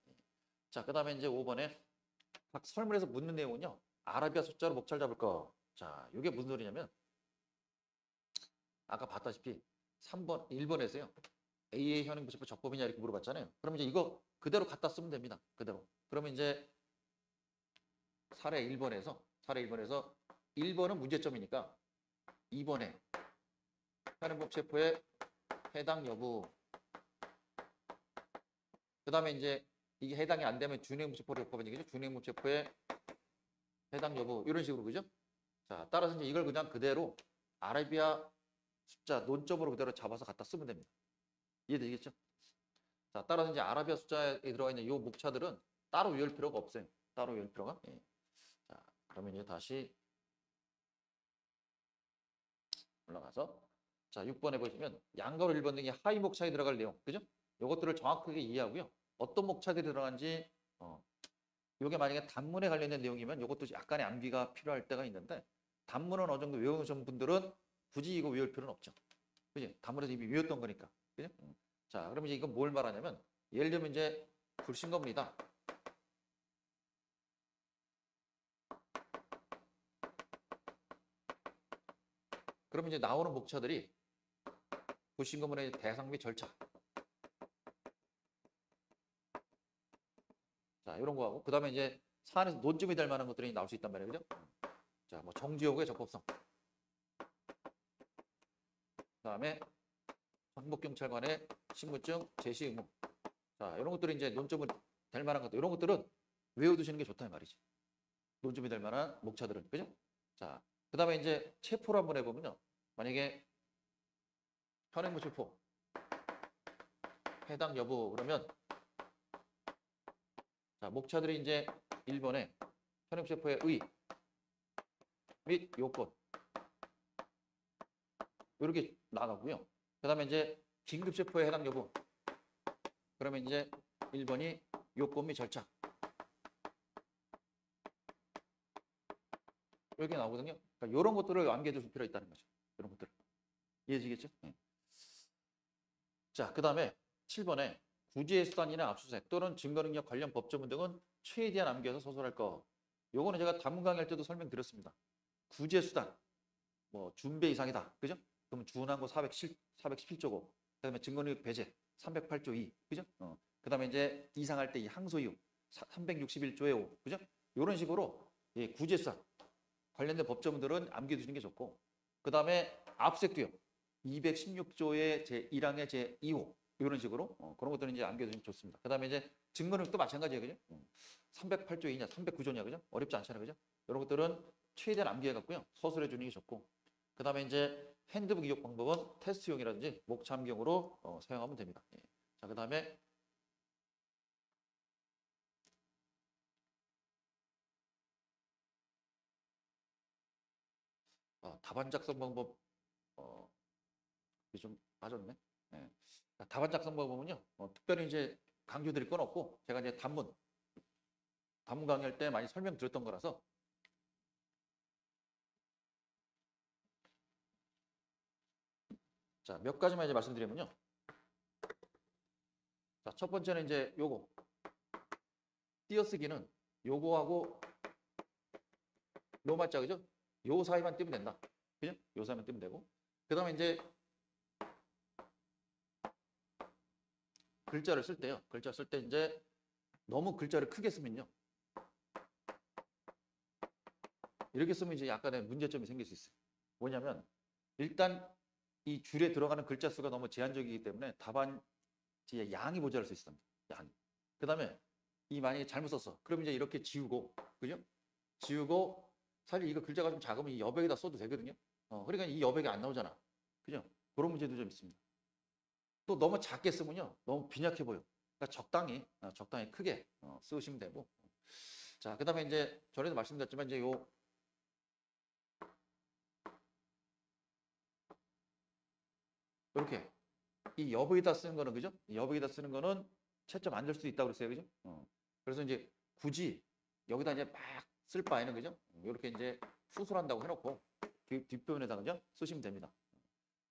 S1: 자, 그 다음에 이제 5번에 각 설문에서 묻는 내용은요. 아라비아 숫자로 목차를 잡을 거. 자, 이게 무슨 소리냐면 아까 봤다시피 3번, 1번에서요. A의 현행부채법 적법이냐 이렇게 물어봤잖아요. 그럼 이제 이거 그대로 갖다 쓰면 됩니다. 그대로. 그러면 이제 사례 1번에서 1번은 문제점이니까 2번에 현행법 체포의 해당 여부. 그 다음에 이제 이게 해당이 안 되면 준행법 체포를 적법한 얘기죠. 준행법 체포의 해당 여부. 이런 식으로, 그죠? 자, 따라서 이제 이걸 그냥 그대로 아라비아 숫자 논점으로 그대로 잡아서 갖다 쓰면 됩니다. 이해되겠죠? 자, 따라서 이제 아라비아 숫자에 들어가 있는 이 목차들은 따로 외울 필요가 없어요. 따로 외울 필요가. 예. 자, 그러면 이제 다시 올라가서 자, 6번에 보시면 양가로 1번 등의 하위 목차에 들어갈 내용. 그죠? 이것들을 정확하게 이해하고요. 어떤 목차들이 들어간지 이게 만약에 단문에 관련된 내용이면 이것도 약간의 암기가 필요할 때가 있는데 단문은 어느 정도 외우신 분들은 굳이 이거 외울 필요는 없죠. 그지? 단문에서 이미 외웠던 거니까. 그죠? 자, 그러면 이제 이건 뭘 말하냐면 예를 들면 이제 불신검문이다. 그러면 이제 나오는 목차들이 불신검문의 대상 및 절차. 자, 이런 거 하고 그다음에 이제 사안에서 논점이 될 만한 것들이 나올 수 있단 말이에요. 그죠? 자, 뭐 정지 여부의 적법성. 그다음에 황복경찰관의 신분증 제시 의무. 자, 이런 것들이 이제 논점이 될 만한 것들. 이런 것들은 외워두시는 게 좋다 이 말이지. 논점이 될 만한 목차들은. 그죠? 자, 그다음에 이제 체포를 한번 해보면요. 만약에 현행부 체포 해당 여부 그러면 자, 목차들이 이제 1번에 현행부 체포의 의 및 요건 이렇게 나가고요. 그다음에 이제 긴급 체포에 해당 여부. 그러면 이제 1번이 요건 및 절차. 이렇게 나오거든요. 그러니까 이런 것들을 암기해 둘 필요가 있다는 거죠. 이런 것들. 이해되시겠죠? 네. 자, 그다음에 7번에 구제의 수단이나 압수수색 또는 증거능력 관련 법조문 등은 최대한 암기해서 소설할 거. 요거는 제가 단문 강의할 때도 설명드렸습니다. 구제 수단. 뭐 준배 이상이다. 그죠? 그러면 준항고 417조고 그다음에 증거능력 배제 308조 2. 그죠? 그다음에 이제 이상할 때 이 항소 이유 361조의 5. 그죠? 이런 식으로 예, 구제 수단 관련된 법조문들은 암기해 두시는 게 좋고 그다음에 압수수색도요. 216조의 제1항의 제2호 이런 식으로 그런 것들은 이제 암기해 두시면 좋습니다. 그다음에 이제 증거능력도 마찬가지예요. 그죠? 308조 2냐 309조냐 그죠? 어렵지 않잖아요. 그죠? 이런 것들은 최대한 암기해 갖고요. 서술해 주는 게 좋고 그 다음에 이제 핸드북 이용 방법은 테스트용이라든지 목참경으로 사용하면 됩니다. 예. 자, 그 다음에 답안 작성 방법 좀 빠졌네. 예. 자, 답안 작성 방법은요. 특별히 이제 강조드릴 건 없고 제가 이제 단문 강의할 때 많이 설명드렸던 거라서 자, 몇 가지만 이제 말씀드리면요. 자, 첫 번째는 이제 요거 띄어쓰기는 요거하고 로마자 그죠? 요 사이만 띄면 된다. 그죠? 요 사이만 띄면 되고. 그다음에 이제 글자를 쓸 때요. 글자 쓸 때 이제 너무 글자를 크게 쓰면요. 이렇게 쓰면 이제 약간의 문제점이 생길 수 있어요. 뭐냐면 일단 이 줄에 들어가는 글자 수가 너무 제한적이기 때문에 답안지의 양이 모자랄 수 있습니다. 양. 그다음에 이 만약에 잘못 썼어. 그럼 이제 이렇게 지우고, 그죠? 지우고 사실 이거 글자가 좀 작으면 이 여백에다 써도 되거든요. 그러니까 이 여백이 안 나오잖아. 그죠? 그런 문제도 좀 있습니다. 또 너무 작게 쓰면요. 너무 빈약해 보여. 그러니까 적당히 크게 쓰시면 되고. 자, 그 다음에 이제 전에도 말씀드렸지만 이제 요 이렇게 이 여백에다 쓰는 거는 그죠? 이 여백에다 쓰는 거는 채점 안 될 수도 있다고 그랬어요. 그죠? 그래서 이제 굳이 여기다 이제 막 쓸 바에는 그죠? 이렇게 이제 수술한다고 해놓고 뒷부분에다 그죠? 쓰시면 됩니다.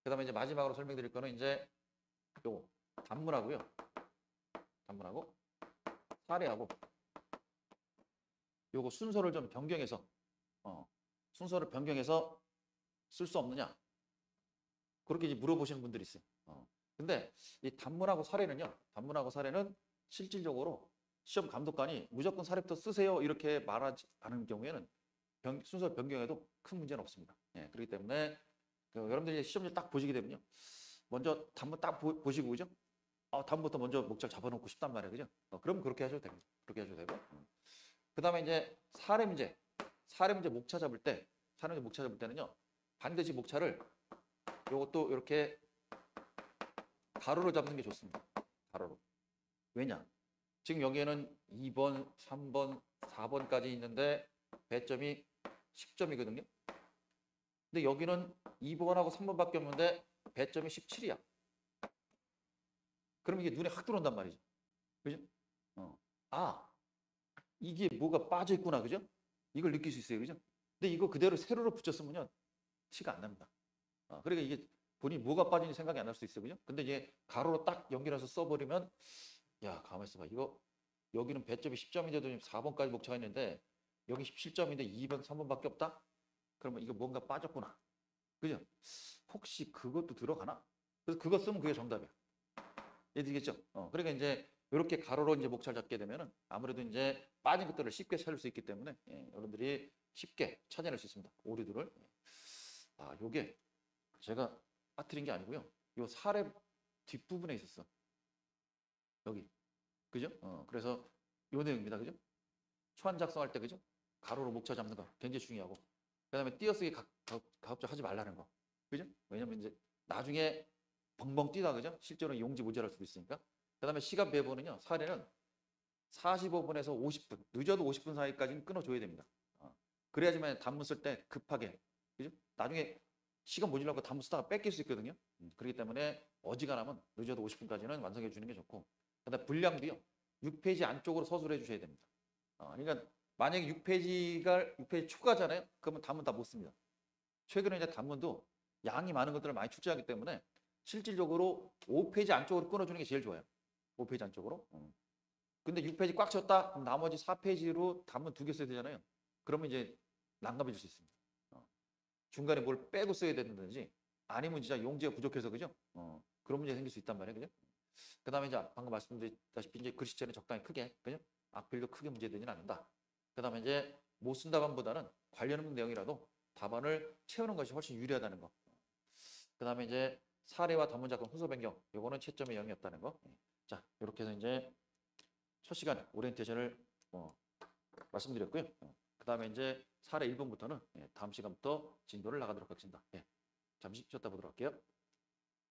S1: 그 다음에 이제 마지막으로 설명드릴 거는 이제 요 단문하고요. 단문하고 사례하고 요거 순서를 좀 변경해서 순서를 변경해서 쓸 수 없느냐? 그렇게 이제 물어보시는 분들이 있어요. 근데 이 단문하고 사례는 실질적으로 시험 감독관이 무조건 사례부터 쓰세요 이렇게 말하지 않은 경우에는 순서 변경에도 큰 문제는 없습니다. 예, 그렇기 때문에 여러분들이 시험지 딱 보시게 되면요. 먼저 단문 딱 보시고 그죠? 단문부터 먼저 목차를 잡아놓고 싶단 말이에요. 그죠? 그럼 그렇게 하셔도 됩니다. 그렇게 하셔도 되고. 그 다음에 이제 사례 문제 목차 잡을 때는요. 반드시 목차를 요것도 이렇게 가로로 잡는 게 좋습니다. 가로로. 왜냐? 지금 여기에는 2번, 3번, 4번까지 있는데 배점이 10점이거든요. 근데 여기는 2번하고 3번밖에 없는데 배점이 17이야. 그럼 이게 눈에 확 들어온단 말이죠. 그죠? 이게 뭐가 빠져 있구나. 그죠? 이걸 느낄 수 있어요. 그죠? 근데 이거 그대로 세로로 붙였으면요. 티가 안 납니다. 그러니까 이게 본인이 뭐가 빠진지 생각이 안 날 수도 있어요. 그죠? 근데 이제 가로로 딱 연결해서 써버리면 야, 가만히 있어봐. 이거 여기는 배점이 10점인데도 4번까지 목차가 있는데 여기 17점인데 2번, 3번밖에 없다? 그러면 이거 뭔가 빠졌구나. 그죠? 혹시 그것도 들어가나? 그래서 그거 쓰면 그게 정답이야. 이해되겠죠? 그러니까 이제 이렇게 가로로 이제 목차를 잡게 되면은 아무래도 이제 빠진 것들을 쉽게 찾을 수 있기 때문에 여러분들이 쉽게 찾아낼 수 있습니다. 오류들을. 요게 제가 빠뜨린 게 아니고요. 요 사례 뒷부분에 있었어. 여기. 그죠? 그래서 요 내용입니다. 그죠? 초안 작성할 때 그죠? 가로로 목차 잡는 거 굉장히 중요하고. 그다음에 띄어쓰기 가급적 하지 말라는 거. 그죠? 왜냐면 이제 나중에 벙벙 뛰다 그죠? 실제로 용지 모자랄 수도 있으니까. 그다음에 시간 배분은요. 사례는 45분에서 50분, 늦어도 50분 사이까지는 끊어줘야 됩니다. 그래야지만 단문 쓸 때 급하게, 그죠? 나중에 시간 모자라고 단문 쓰다가 뺏길 수 있거든요. 그렇기 때문에 어지간하면 늦어도 50분까지는 완성해 주는 게 좋고, 그다음에 분량도요. 6페이지 안쪽으로 서술해 주셔야 됩니다. 그러니까 만약에 6페이지 초과잖아요. 그러면 단문 다 못 씁니다. 최근에 이제 단문도 양이 많은 것들을 많이 출제하기 때문에 실질적으로 5페이지 안쪽으로 끊어주는 게 제일 좋아요. 5페이지 안쪽으로. 근데 6페이지 꽉 찼다? 그럼 나머지 4페이지로 단문 2개 써야 되잖아요. 그러면 이제 난감해질 수 있습니다. 중간에 뭘 빼고 써야 된다든지 아니면 진짜 용지가 부족해서 그죠? 그런 문제 생길 수 있단 말이에요. 그죠? 그 다음에 이제 방금 말씀드렸다시피 이제 글씨체는 적당히 크게, 그죠? 악필도 크게 문제되지는 않는다. 그 다음에 이제 못 쓴 답안보다는 관련 없는 내용이라도 답안을 채우는 것이 훨씬 유리하다는 거. 그 다음에 이제 사례와 단문 작성 순서 변경, 요거는 채점의 0이었다는 거. 자, 이렇게 해서 이제 첫 시간 오리엔테이션을 말씀드렸고요. 그 다음에 이제 사례 1번부터는 다음 시간부터 진도를 나가도록 하겠습니다. 잠시 쉬었다 보도록 할게요.